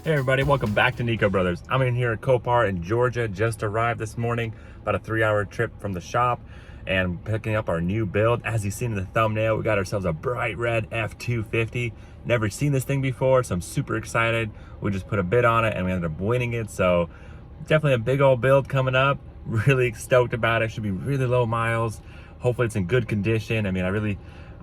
Hey everybody, welcome back to Nico Brothers. I'm in here at Copart in Georgia, just arrived this morning, about a 3-hour trip from the shop, and picking up our new build. As you've seen in the thumbnail, we got ourselves a bright red F250. Never seen this thing before, so I'm super excited. We just put a bid on it and we ended up winning it, so definitely a big old build coming up. Really stoked about it. Should be really low miles. Hopefully it's in good condition.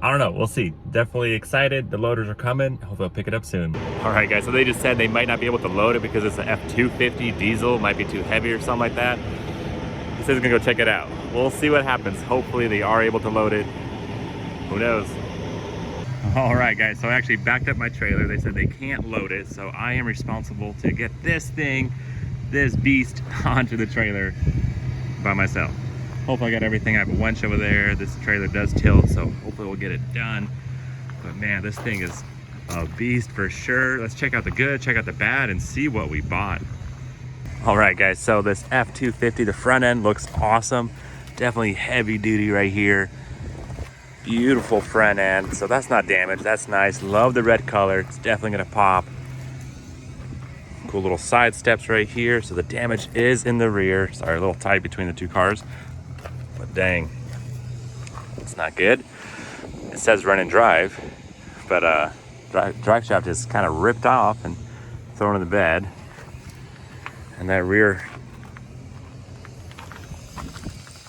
I don't know, we'll see. Definitely excited. The loaders are coming. Hopefully I'll pick it up soon. All right guys, so they just said they might not be able to load it because it's an F250 diesel, might be too heavy or something like that. He says he's gonna go check it out. We'll see what happens. Hopefully they are able to load it. Who knows? All right guys, so I actually backed up my trailer. They said they can't load it, so I am responsible to get this thing, this beast, onto the trailer by myself. Hopefully I got everything. I have a winch over there. This trailer does tilt, so hopefully we'll get it done. But man, this thing is a beast for sure. Let's check out the good, check out the bad, and see what we bought. All right guys, so this F250, the front end looks awesome. Definitely heavy duty right here. Beautiful front end, so that's not damaged. That's nice. Love the red color. It's definitely gonna pop. Cool little side steps right here. So the damage is in the rear. Sorry, a little tight between the two cars. But dang, it's not good. It says run and drive, but drive shaft is kind of ripped off and thrown in the bed. And that rear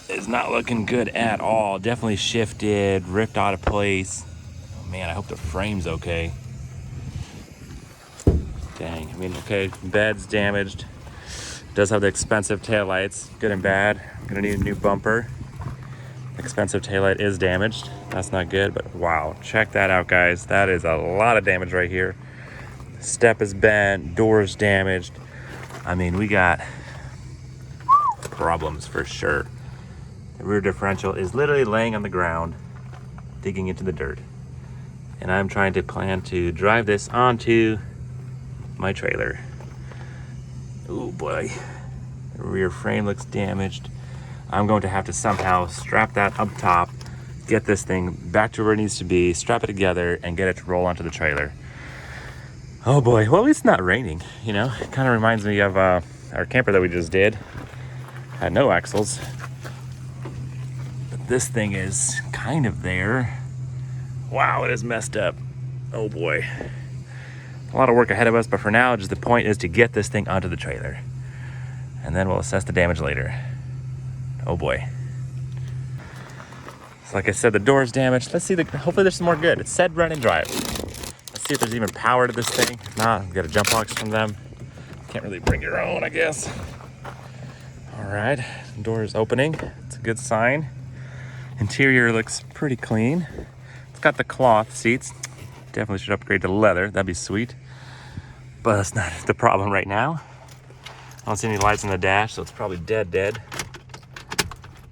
is not looking good at all. Definitely shifted, ripped out of place. Oh man, I hope the frame's okay. Dang, okay, bed's damaged. Does have the expensive taillights, good and bad. I'm gonna need a new bumper. Expensive taillight is damaged. That's not good, but wow, check that out, guys. That is a lot of damage right here. Step is bent, door's damaged. We got problems for sure. The rear differential is literally laying on the ground, digging into the dirt. And I'm trying to plan to drive this onto my trailer. Oh boy, the rear frame looks damaged. I'm going to have to somehow strap that up top, get this thing back to where it needs to be, strap it together, and get it to roll onto the trailer. Oh boy, well, it's not raining, you know? It kind of reminds me of our camper that we just did. Had no axles. But this thing is kind of there. Wow, it is messed up. Oh boy. A lot of work ahead of us, but for now, just the point is to get this thing onto the trailer. And then we'll assess the damage later. Oh boy. So like I said, the door's damaged. Let's see, hopefully there's some more good. It said run and drive. Let's see if there's even power to this thing. If not, we got a jump box from them. Can't really bring your own, I guess. All right, the door is opening. It's a good sign. Interior looks pretty clean. It's got the cloth seats. Definitely should upgrade to leather. That'd be sweet. But that's not the problem right now. I don't see any lights in the dash, so it's probably dead.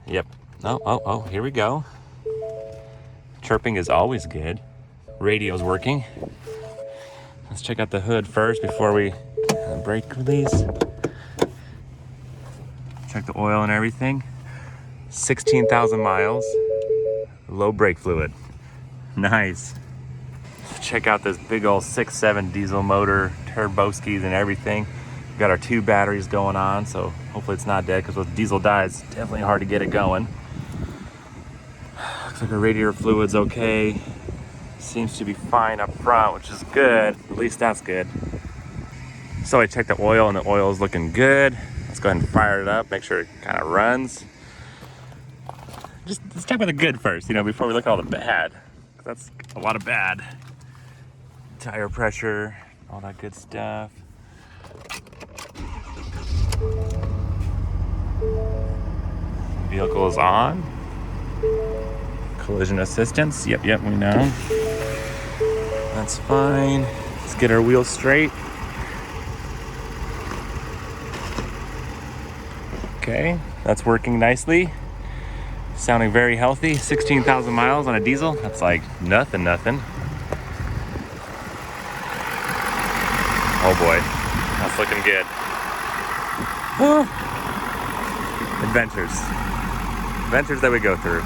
Yep. Oh, here we go. Chirping is always good. Radio's working. Let's check out the hood first before we brake release. Check the oil and everything. 16,000 miles. Low brake fluid. Nice. Check out this big old 6.7 diesel motor, turboskis and everything. We've got our 2 batteries going on, so hopefully it's not dead, because with diesel dies, it's definitely hard to get it going. Looks like our radiator fluid's okay. Seems to be fine up front, which is good. At least that's good. So I checked the oil, and the oil is looking good. Let's go ahead and fire it up, make sure it kind of runs. Just let's check with the good first, before we look at all the bad. That's a lot of bad. Tire pressure, all that good stuff. Vehicle is on. Collision assistance, yep, we know. That's fine. Let's get our wheels straight. Okay, that's working nicely. Sounding very healthy. 16,000 miles on a diesel. That's like nothing. Oh boy, that's looking good. Adventures that we go through.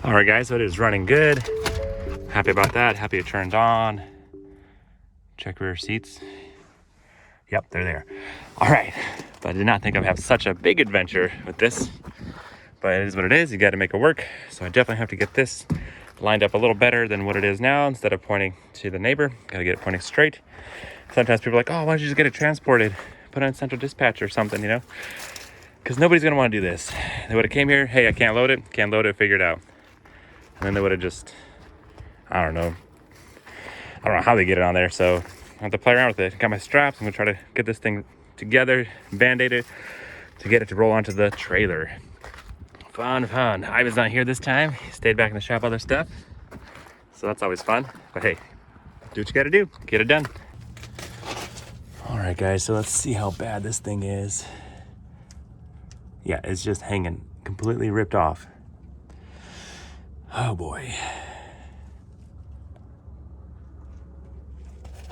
All right guys, so it is running good. Happy about that, happy it turned on. Check rear seats. Yep, they're there. All right, but I did not think I'd have such a big adventure with this, but it is what it is. You got to make it work. So I definitely have to get this lined up a little better than what it is now. Instead of pointing to the neighbor, got to get it pointing straight. Sometimes people are like, oh, why don't you just get it transported? Put it on central dispatch or something, you know? Because nobody's going to want to do this. They would have came here, hey, I can't load it, figure it out. And then they would have just, I don't know how they get it on there. So I have to play around with it. Got my straps. I'm going to try to get this thing together, band-aid it, to get it to roll onto the trailer. Fun. Ivan's not here this time. He stayed back in the shop, other stuff. So that's always fun. But hey, do what you got to do. Get it done. All right, guys, so let's see how bad this thing is. Yeah, it's just hanging, completely ripped off. Oh boy.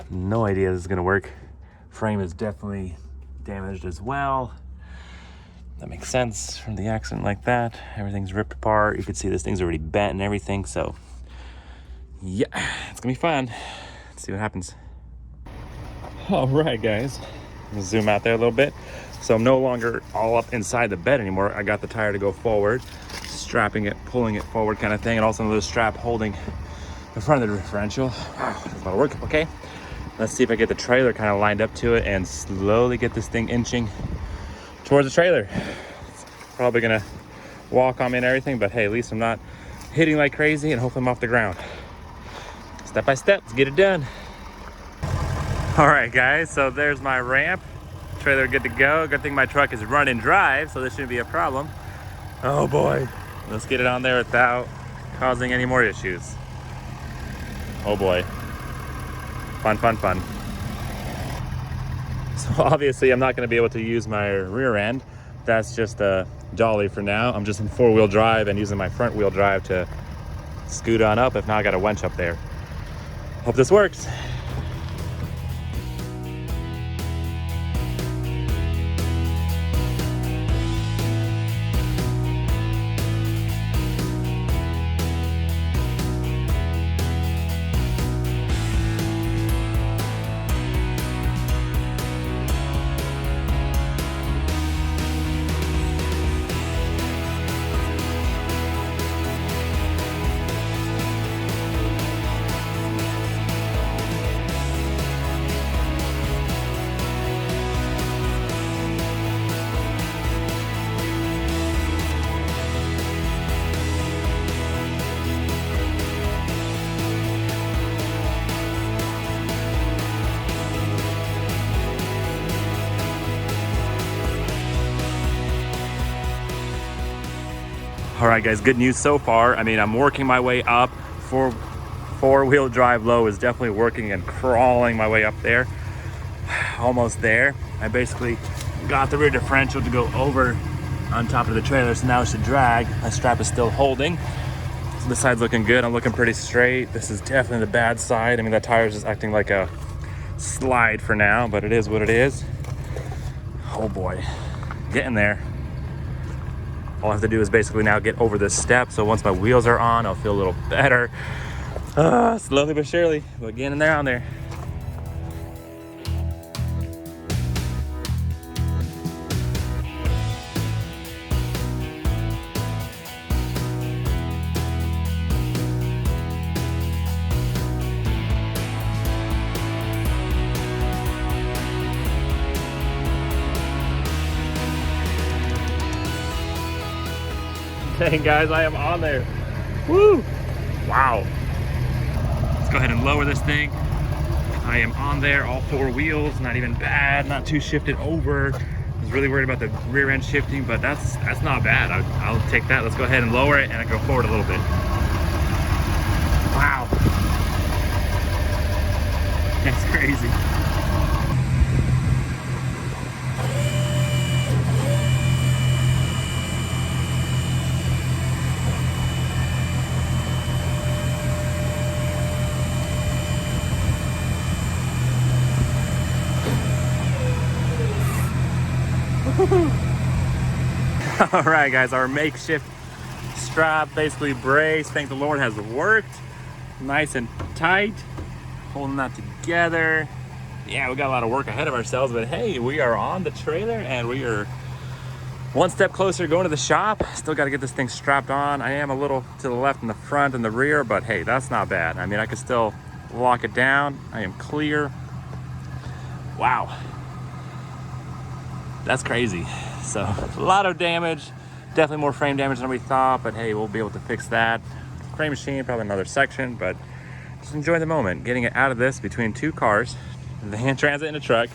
No idea this is gonna work. Frame is definitely damaged as well. That makes sense from the accident like that. Everything's ripped apart. You can see this thing's already bent and everything. So yeah, it's gonna be fun. Let's see what happens. All right, guys. I'm gonna zoom out there a little bit. So I'm no longer all up inside the bed anymore. I got the tire to go forward, strapping it, pulling it forward kind of thing, and also another strap holding the front of the differential. Wow, that's a lot of work. Okay, let's see if I get the trailer kind of lined up to it and slowly get this thing inching towards the trailer. It's probably gonna walk on me and everything, but hey, at least I'm not hitting like crazy, and hopefully I'm off the ground. Step by step, let's get it done. All right, guys, so there's my ramp. Trailer good to go. Good thing my truck is run and drive, so this shouldn't be a problem. Oh boy. Let's get it on there without causing any more issues. Oh boy. Fun. So obviously I'm not gonna be able to use my rear end. That's just a dolly for now. I'm just in 4-wheel drive and using my front wheel drive to scoot on up. If not, I got a winch up there. Hope this works. All right, guys, good news so far. I mean, I'm working my way up. Four-wheel drive low is definitely working and crawling my way up there. Almost there. I basically got the rear differential to go over on top of the trailer, so now it should drag. My strap is still holding. So this side's looking good. I'm looking pretty straight. This is definitely the bad side. I mean, that tire is just acting like a slide for now, but it is what it is. Oh boy, getting there. All I have to do is basically now get over this step. So once my wheels are on, I'll feel a little better. Slowly but surely, but getting there on there. Dang, guys, I am on there. Woo! Wow. Let's go ahead and lower this thing. I am on there, all 4 wheels, not even bad, not too shifted over. I was really worried about the rear end shifting, but that's not bad. I'll take that. Let's go ahead and lower it and I go forward a little bit. Wow. That's crazy. All right, guys, our makeshift strap, basically brace, thank the Lord, has worked. Nice and tight, holding that together. Yeah, we got a lot of work ahead of ourselves, but hey, we are on the trailer and we are one step closer going to the shop. Still got to get this thing strapped on. I am a little to the left in the front and the rear, but hey, that's not bad. I mean, I can still lock it down. I am clear. Wow. That's crazy. So a lot of damage, definitely more frame damage than we thought, but hey, we'll be able to fix that. Crane machine, probably another section, but just enjoy the moment, getting it out of this between two cars, the hand transit and a truck,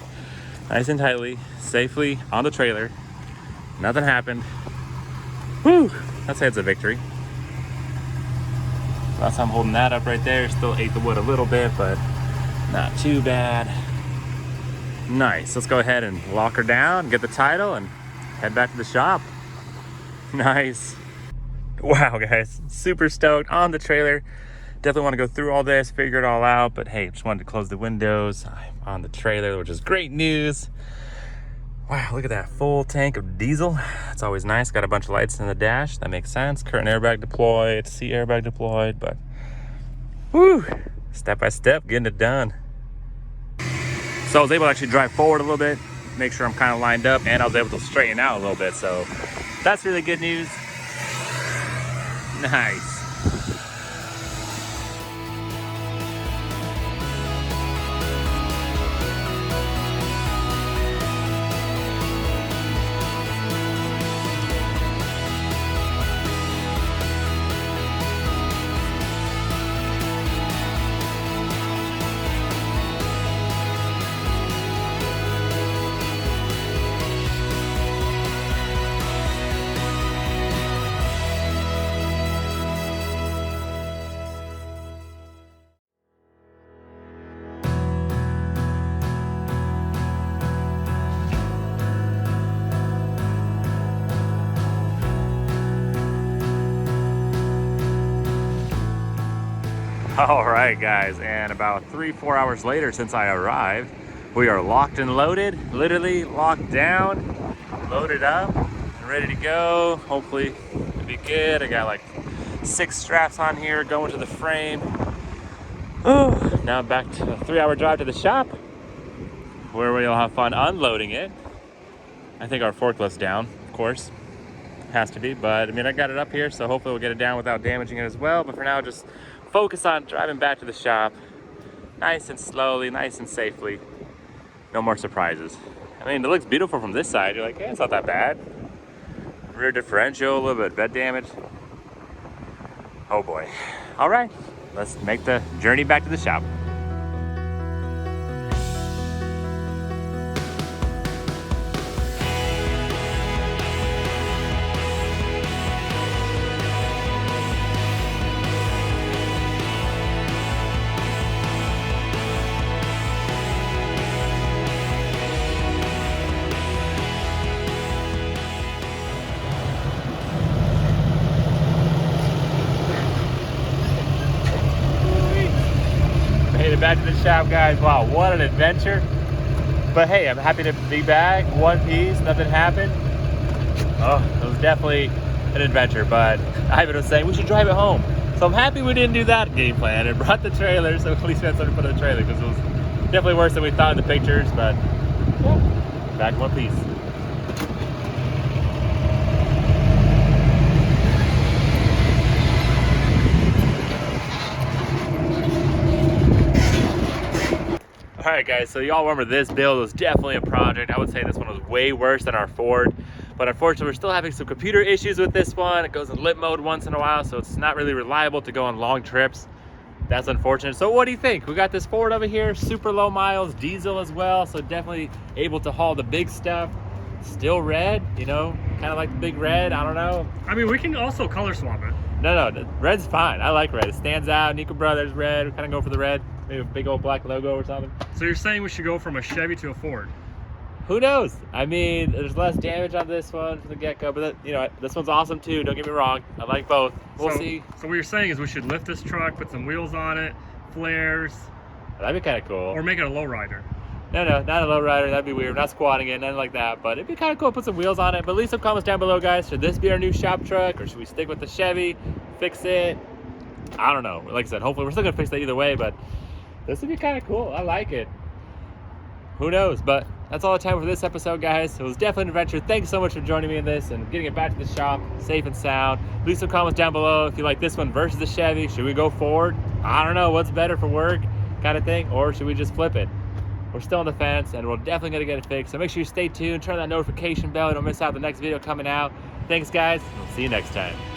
nice and tightly, safely on the trailer. Nothing happened. Woo! I'd say it's a victory. Last time holding that up right there, still ate the wood a little bit, but not too bad. Nice. Let's go ahead and lock her down, get the title, and head back to the shop. Nice. Wow, guys, super stoked on the trailer. Definitely want to go through all this, figure it all out, but hey, just wanted to close the windows. I'm on the trailer, which is great news. Wow, look at that full tank of diesel. It's always nice. Got a bunch of lights in the dash. That makes sense. Current airbag deployed, seat airbag deployed, but whoo, step by step, getting it done. So I was able to actually drive forward a little bit, make sure I'm kind of lined up, and I was able to straighten out a little bit. So that's really good news. Nice. All right, guys, and about 3-4 hours later since I arrived, we are locked and loaded, literally locked down, loaded up, and ready to go. Hopefully it'll be good. I got like 6 straps on here going to the frame. Oh, now back to a 3-hour drive to the shop where we'll have fun unloading it. I think our forklift's down, of course. Has to be, but I mean, I got it up here, so hopefully we'll get it down without damaging it as well. But for now, just focus on driving back to the shop nice and slowly, nice and safely. No more surprises. I mean, it looks beautiful from this side. You're like, yeah, it's not that bad. Rear differential, a little bit of bed damage. Oh boy. All right, let's make the journey back to the shop. Back to the shop, guys. Wow, what an adventure. But hey, I'm happy to be back. One piece, nothing happened. Oh, it was definitely an adventure, but Ivan was saying we should drive it home. So I'm happy we didn't do that game plan and brought the trailer, so at least we had something to put in the trailer, because it was definitely worse than we thought in the pictures, but yeah, back in one piece. All right, guys, so y'all remember this build was definitely a project. I would say this one was way worse than our Ford, but unfortunately we're still having some computer issues with this one. It goes in lit mode once in a while, so it's not really reliable to go on long trips. That's unfortunate. So what do you think? We got this Ford over here, super low miles, diesel as well, so definitely able to haul the big stuff. Still red, you know, kind of like the big red, I don't know. I mean, we can also color swap it. No, red's fine. I like red. It stands out. Nico Brothers red. We kind of go for the red. Maybe a big old black logo or something. So you're saying we should go from a Chevy to a Ford? Who knows? I mean, there's less damage on this one from the get-go, but you know, this one's awesome too. Don't get me wrong. I like both. We'll see. So what you're saying is we should lift this truck, put some wheels on it, flares. That'd be kind of cool. Or make it a lowrider. No, not a lowrider. That'd be weird. Not squatting it, nothing like that. But it'd be kind of cool to put some wheels on it. But leave some comments down below, guys. Should this be our new shop truck, or should we stick with the Chevy, fix it? I don't know. Like I said, hopefully we're still gonna fix that either way. But this would be kind of cool. I like it. who knows? But that's all the time for this episode, guys. It was definitely an adventure. Thanks so much for joining me in this and getting it back to the shop safe and sound. Leave some comments down below if you like this one versus the Chevy. Should we go forward? I don't know, what's better for work kind of thing, or should we just flip it? We're still on the fence, and we're definitely gonna get it fixed. So make sure you stay tuned, turn that notification bell, don't miss out the next video coming out. Thanks, guys. We'll see you next time.